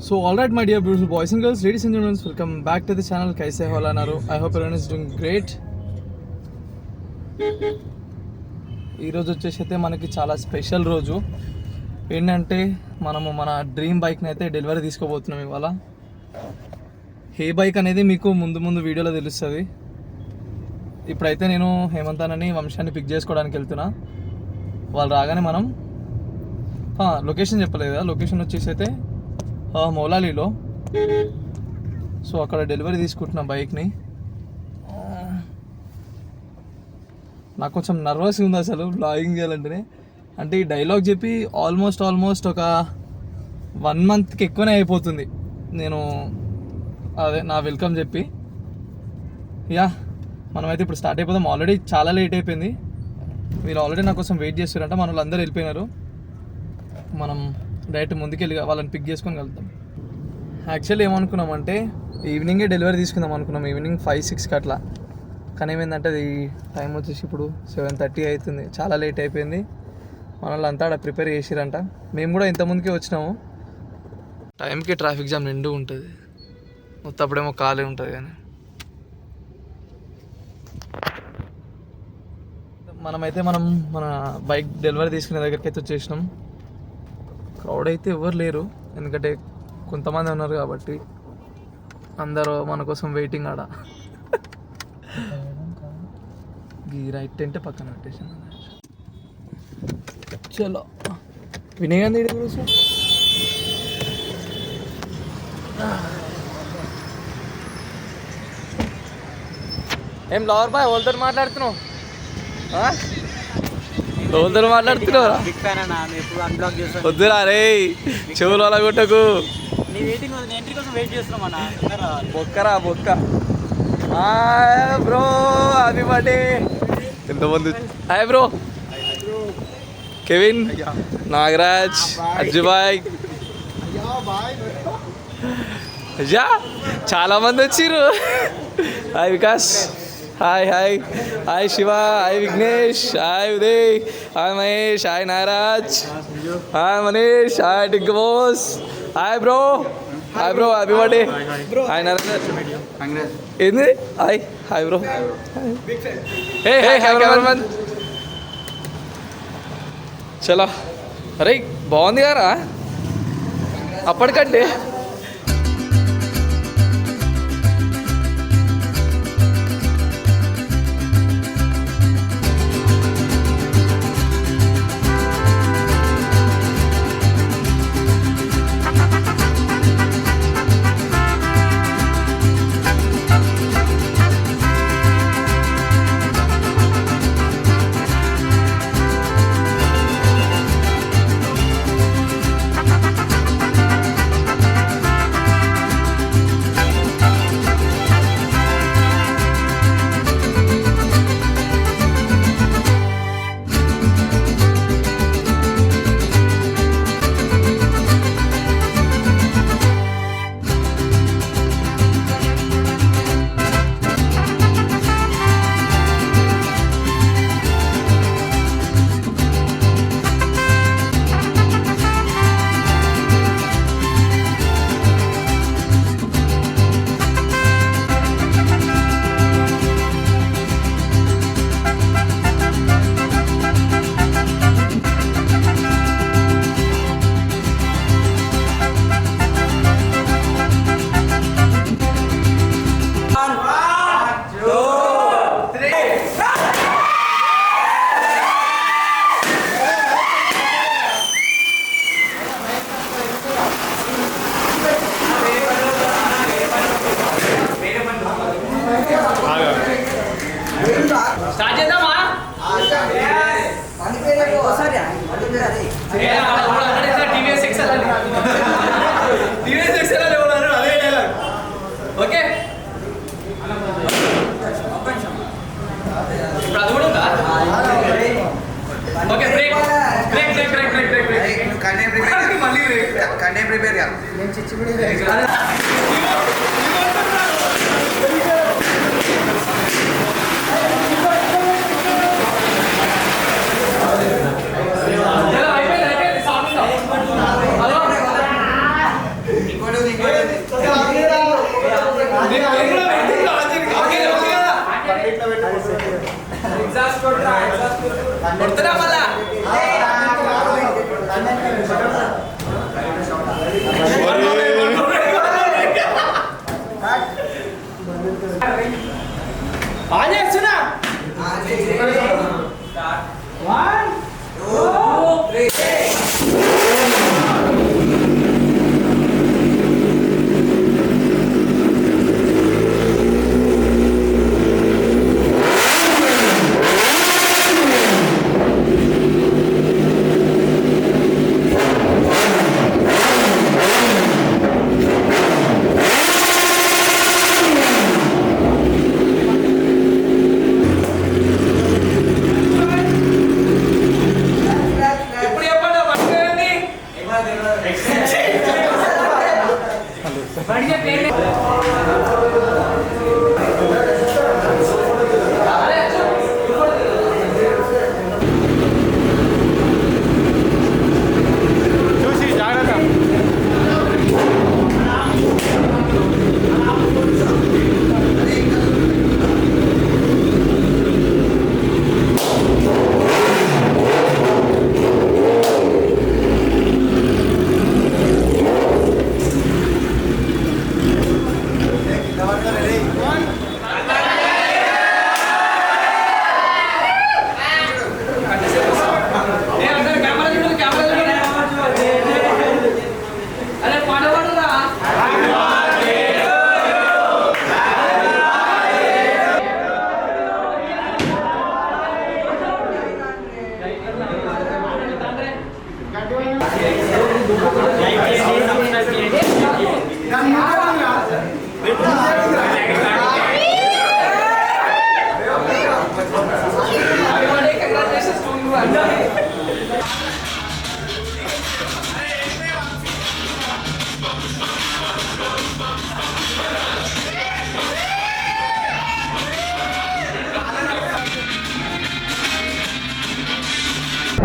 So alright my dear beautiful boys and girls, ladies and gentlemen, welcome back to the channel. Kaise ho ala naru? I hope everyone is doing great. ఈ రోజు వచ్చేసి అయితే మనకి చాలా special రోజు. ఏంటంటే మనము మన డ్రీమ్ బైక్ని అయితే డెలివరీ తీసుకోబోతున్నాం ఇవాళ. ఏ బైక్ అనేది మీకు ముందు వీడియోలో తెలుస్తుంది. ఇప్పుడైతే నేను హేమంతానని వంశాన్ని పిక్ చేసుకోవడానికి వెళ్తున్నా. వాళ్ళు రాగానే మనం లొకేషన్ చెప్పలేదు కదా, లొకేషన్ వచ్చేసి అయితే మౌలాలీలో. సో అక్కడ డెలివరీ తీసుకుంటున్నాం బైక్ని. నాకు కొంచెం నర్వస్గా ఉంది అసలు బ్లాగింగ్ చేయాలంటేనే. అంటే ఈ డైలాగ్ చెప్పి ఆల్మోస్ట్ ఒక 1 మంత్కి ఎక్కువనే అయిపోతుంది నేను అదే నా వెల్కమ్ చెప్పి. మనమైతే ఇప్పుడు స్టార్ట్ అయిపోదాం. ఆల్రెడీ చాలా లేట్ అయిపోయింది. వీళ్ళు ఆల్రెడీ నా కోసం వెయిట్ చేస్తారంట. మన వాళ్ళందరూ వెళ్ళిపోయినారు. మనం డైరెక్ట్ ముందుకెళ్ళి వాళ్ళని పిక్ చేసుకొని వెళ్తాం. యాక్చువల్లీ ఏమనుకున్నామంటే ఈవినింగే డెలివరీ తీసుకుందాం అనుకున్నాం, ఈవినింగ్ 5-6కి అట్లా. కానీ ఏమైందంటే అది టైం వచ్చేసి ఇప్పుడు 7:30 అవుతుంది. చాలా లేట్ అయిపోయింది. మన వాళ్ళంతా అక్కడ ప్రిపేర్ చేసిరంట. మేము కూడా ఇంతకుముందుకే వచ్చినాము. టైంకి ట్రాఫిక్ జామ్ నిండు ఉంటుంది, మొత్తం అప్పుడేమో ఖాళీ ఉంటుంది. కానీ మనం మన బైక్ డెలివరీ తీసుకునే దగ్గరికి అయితే వచ్చేసినాం. క్రౌడ్ అయితే ఎవరు లేరు, ఎందుకంటే కొంతమంది ఉన్నారు కాబట్టి అందరూ మన కోసం వెయిటింగ్ ఆడ. ఈ రైట్ టెంట్ పక్కన పెట్టేసాను. చలో వినయ్ గాంధీ గురించి ఏం లవర్ బాయ్ వాళ్ళతో మాట్లాడుతున్నావు? రోజులు మాట్లాడుతున్నారా? వద్దురా రే, చెవులు అలా కొట్టకు. బొక్క బ్రో హ్యాపీ బర్త్డే. ఎంతమంది hi bro. Kevin, Nagaraj, Ajjubhai, Ajja చాలా మంది వచ్చిర్రు. Hi Vikas, hi Shiva, hi Vignesh, hi Uday, hi Mahesh, hi Nagaraj, hi Manish, hi Tink Bose, hi bro happy birthday. Hi Nagaraj, ఏంది హాయ్ బ్రో. హే కెమెరామన్. చలో అరే బాగుంది కదా అప్పటికంటే.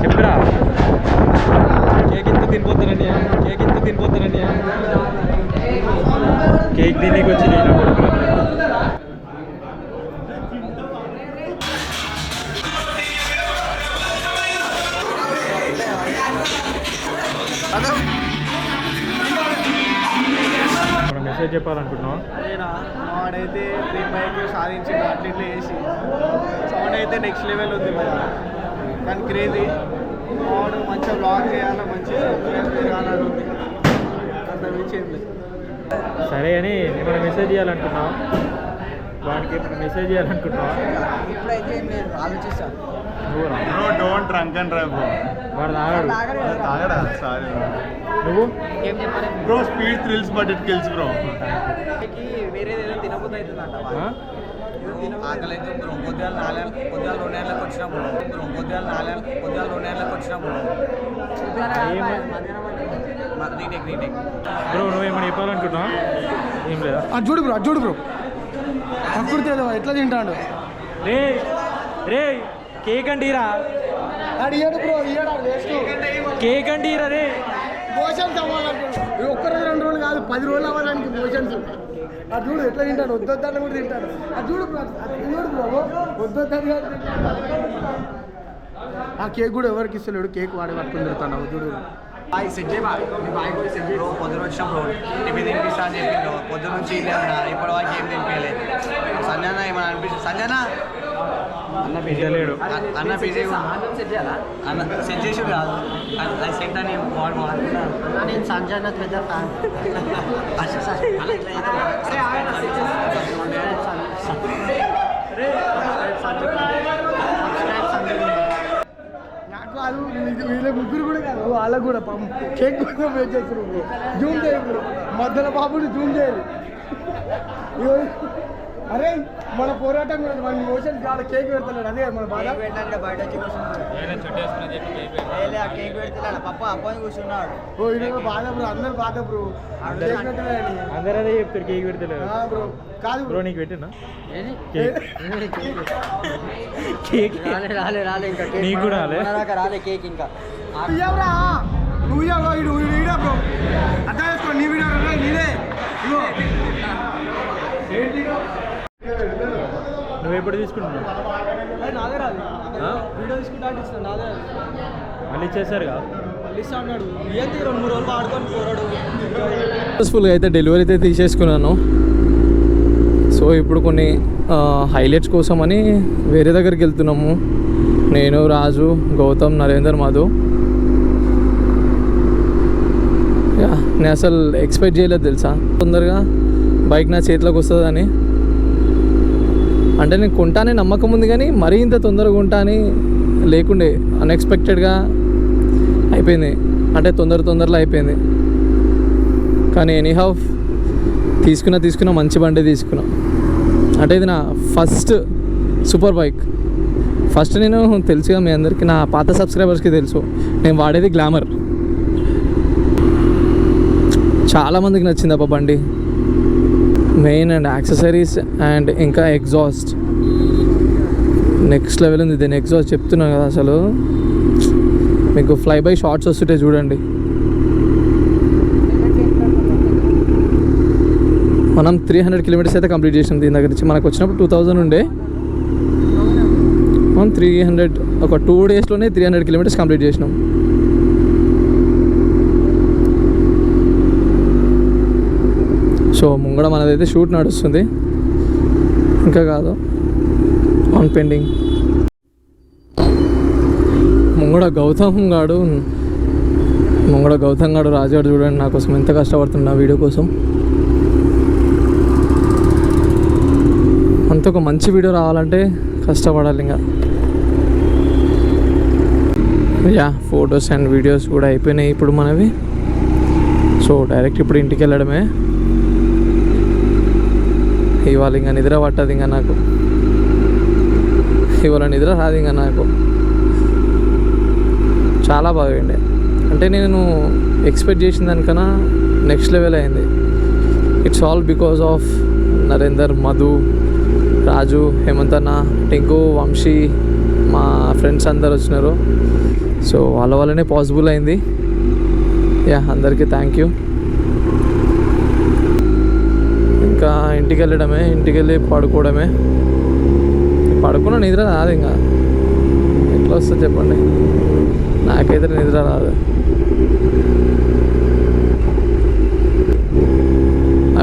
చెప్పరా కేక్ ఇంత తినిపోతానండి కేక్ తినేకి వచ్చి నేను మెసేజ్ చెప్పాలనుకుంటున్నాం. వాడైతే డ్రీమ్ బైక్ సాధించింది అట్లా ఇట్లా చేసి సౌండ్ అయితే నెక్స్ట్ లెవెల్ ఉంది మరి కానీ క్రేజీ వాడు మంచిగా బ్లాగ్ చేయాలి మంచిగా పెరగాలని ఉంది అంత మించి ఏం లేదు. సరే అని ఏమైనా మెసేజ్ చేయాలనుకుంటున్నాం, వాడికి ఏమైనా మెసేజ్ చేయాలనుకుంటున్నావా? ఇప్పుడైతే ఏం లేదు ఆలోచిస్తాను. Don't drunk and drive bro. వాడు తాగడా సారీ నువ్వు ఏం చెప్పాలి bro. Speed thrills but it kills bro. వేరేది ఏదో తినబోతుంది అవుతుందంట. ఆకలి అయితే బ్రో పొద్దుగాల 2 నెలలకు వచ్చినప్పుడు పొద్దుగాల 2 నెలలకు వచ్చినప్పుడు రీటేక్ బ్రో నువ్వు ఏమైనా చెప్పాలనుకుంటున్నావా? ఏం లేదా? చూడు బ్రో ప్రకృతి ఏదో ఎట్లా తింటాడు. రే రే కేక్ అంటీరా, అడిగాడు బ్రో కేక్ అంటీరా రే. మోషన్స్ అవ్వాలనుకుంటున్నాడు. ఒక్కరోజు 2 రోజులు కాదు 10 రోజులు అవ్వడానికి మోషన్స్. అది చూడు ఎట్లా తింటాడు, వద్దొద్దని కూడా తింటాడు. అది చూడు బ్రో వద్దొద్దని ఆ కేక్ కూడా ఎవరికి ఇస్తలేడు, కేక్ వాడే పట్టుకుని తిరుగుతాడు. చూడు బాయ్ సెట్ చేయ బ్రో. పొద్దున వచ్చినప్పుడు టిఫిన్ తినిపిస్తా అని చెప్పిండు. పొద్దున నుంచి ఇప్పటి వరకు ఏం తినిపించలేదు. సంజన ఏమైనా అనిపిస్తుంది? సంజన అన్న పిజీ అన్న సెట్ చేసి కాదు అది సెట్ అని వాడు మాట్లాడుతున్నాను. నేను సంజన పెద్ద ఫ్యాన్. నాకు అది వీళ్ళ ముగ్గురు కూడా కాదు, వాళ్ళకు కూడా కేక్ కూడా వెయిట్ చేస్తారు. జూమ్ చేయరు మధ్యలో బాబుని జూమ్ చేయరు. అరే మన పోరాటం కూడా మన మోషన్ కాదు, కేక్ పెడతాడు. అదే మన బాధ. బయట కేక్ పెడతాడు పప్ప అబ్బాయి కూర్చున్నాడు. ఓ ఇది బాధ బ్రో, అందరు బాధ బ్రో. అందరూ అదే చెప్తారు కేక్ పెడతలేరు బ్రో. కాదు బ్రో నీకు పెట్టినా కేక్ రాలే ఇంకా నీకు కూడా రాలే కేక్ ఇంకా నువ్వు వీడియో బ్రో అర్థం చేసుకో. నీ వీడియో నీదే నువ్వు ఎప్పుడు తీసుకుంటున్నావు? నాదే రాదు ఆ? వీడియో తీసుకుంటా అంటే ఇస్తాను నాదే మళ్ళీ ఇచ్చేసారుగా. మళ్ళీ ఇస్తా అన్నాడు ఏంటి 2-3 రోజులు వాడుకొని పోరాడు సక్సెస్ఫుల్గా అయితే డెలివరీ అయితే తీసేసుకున్నాను. సో ఇప్పుడు కొన్ని హైలైట్స్ కోసం అని వేరే దగ్గరికి వెళ్తున్నాము. నేను, రాజు, గౌతమ్, నరేందర్, మధు. నేను అసలు ఎక్స్పెక్ట్ చేయలేదు తెలుసా తొందరగా బైక్ నా చేతిలోకి వస్తుందని. అంటే నేను కొంటానే నమ్మకం ఉంది కానీ మరీ ఇంత తొందరగా కొంటాని లేకుండే. అన్ఎక్స్పెక్టెడ్గా అయిపోయింది, అంటే తొందరలో అయిపోయింది. కానీ ఎనీహౌ తీసుకున్న మంచి బండి తీసుకున్నా. అంటే ఇది నా ఫస్ట్ సూపర్ బైక్. ఫస్ట్ నేను తెలుసుగా మీ అందరికీ, నా పాత సబ్స్క్రైబర్స్కి తెలుసు, నేను వాడేది గ్లామర్. చాలామందికి నచ్చింది అప్ప బండి. మెయిన్ అండ్ యాక్సెసరీస్ అండ్ ఇంకా ఎగ్జాస్ట్ నెక్స్ట్ లెవెల్ ఉంది. దీని ఎగ్జాస్ట్ చెప్తున్నాను కదా, అసలు మీకు ఫ్లై బై షార్ట్స్ వస్తుంటే చూడండి. మనం 300 కిలోమీటర్స్ అయితే కంప్లీట్ చేసినాం దీని దగ్గర నుంచి. మనకు వచ్చినప్పుడు 2000 ఉండే. మనం 300 ఒక 2 డేస్లోనే 300 కిలోమీటర్స్ కంప్లీట్ చేసినాం. సో ముంగడ మనదైతే షూట్ నడుస్తుంది, ఇంకా కాదు, ఆన్ పెండింగ్. ముంగడ గౌతమ్ గాడు రాజాడు చూడండి నా కోసం ఎంత కష్టపడుతున్నా వీడియో కోసం. అంత ఒక మంచి వీడియో రావాలంటే కష్టపడాలి ఇంకా. ఫొటోస్ అండ్ వీడియోస్ కూడా అయిపోయినాయి ఇప్పుడు మనవి. సో డైరెక్ట్ ఇప్పుడు ఇంటికి వెళ్ళడమే. ఇవాళ ఇంకా నిద్ర పట్టదు, ఇంకా నాకు ఇవాళ నిద్ర రాదు ఇంకా నాకు. చాలా బాగుండే, అంటే నేను ఎక్స్పెక్ట్ చేసిన దానికన్నా నెక్స్ట్ లెవెల్ అయింది. It's all because of Narender, Madhu, Raju, హేమంతన్న, టింకు, వంశీ, మా ఫ్రెండ్స్ అందరు వచ్చినారు. సో వాళ్ళ వల్లనే పాసిబుల్ అయింది. అందరికీ థ్యాంక్ యూ. ఇంకా ఇంటికి వెళ్ళడమే, ఇంటికి వెళ్ళి పడుకోవడమే. పడుకున్న నిద్ర రాదు ఇంకా. ఎట్లా వస్తుంది చెప్పండి, నాకైతే నిద్ర రాదు.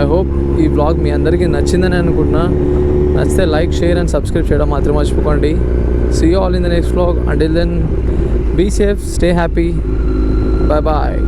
ఐ హోప్ ఈ బ్లాగ్ మీ అందరికీ నచ్చిందని అనుకుంటున్నా. నచ్చితే లైక్, షేర్ అండ్ సబ్స్క్రైబ్ చేయడం మాత్రం మర్చిపోకండి. See you all in the next blog. Until then be safe, stay happy, bye bye.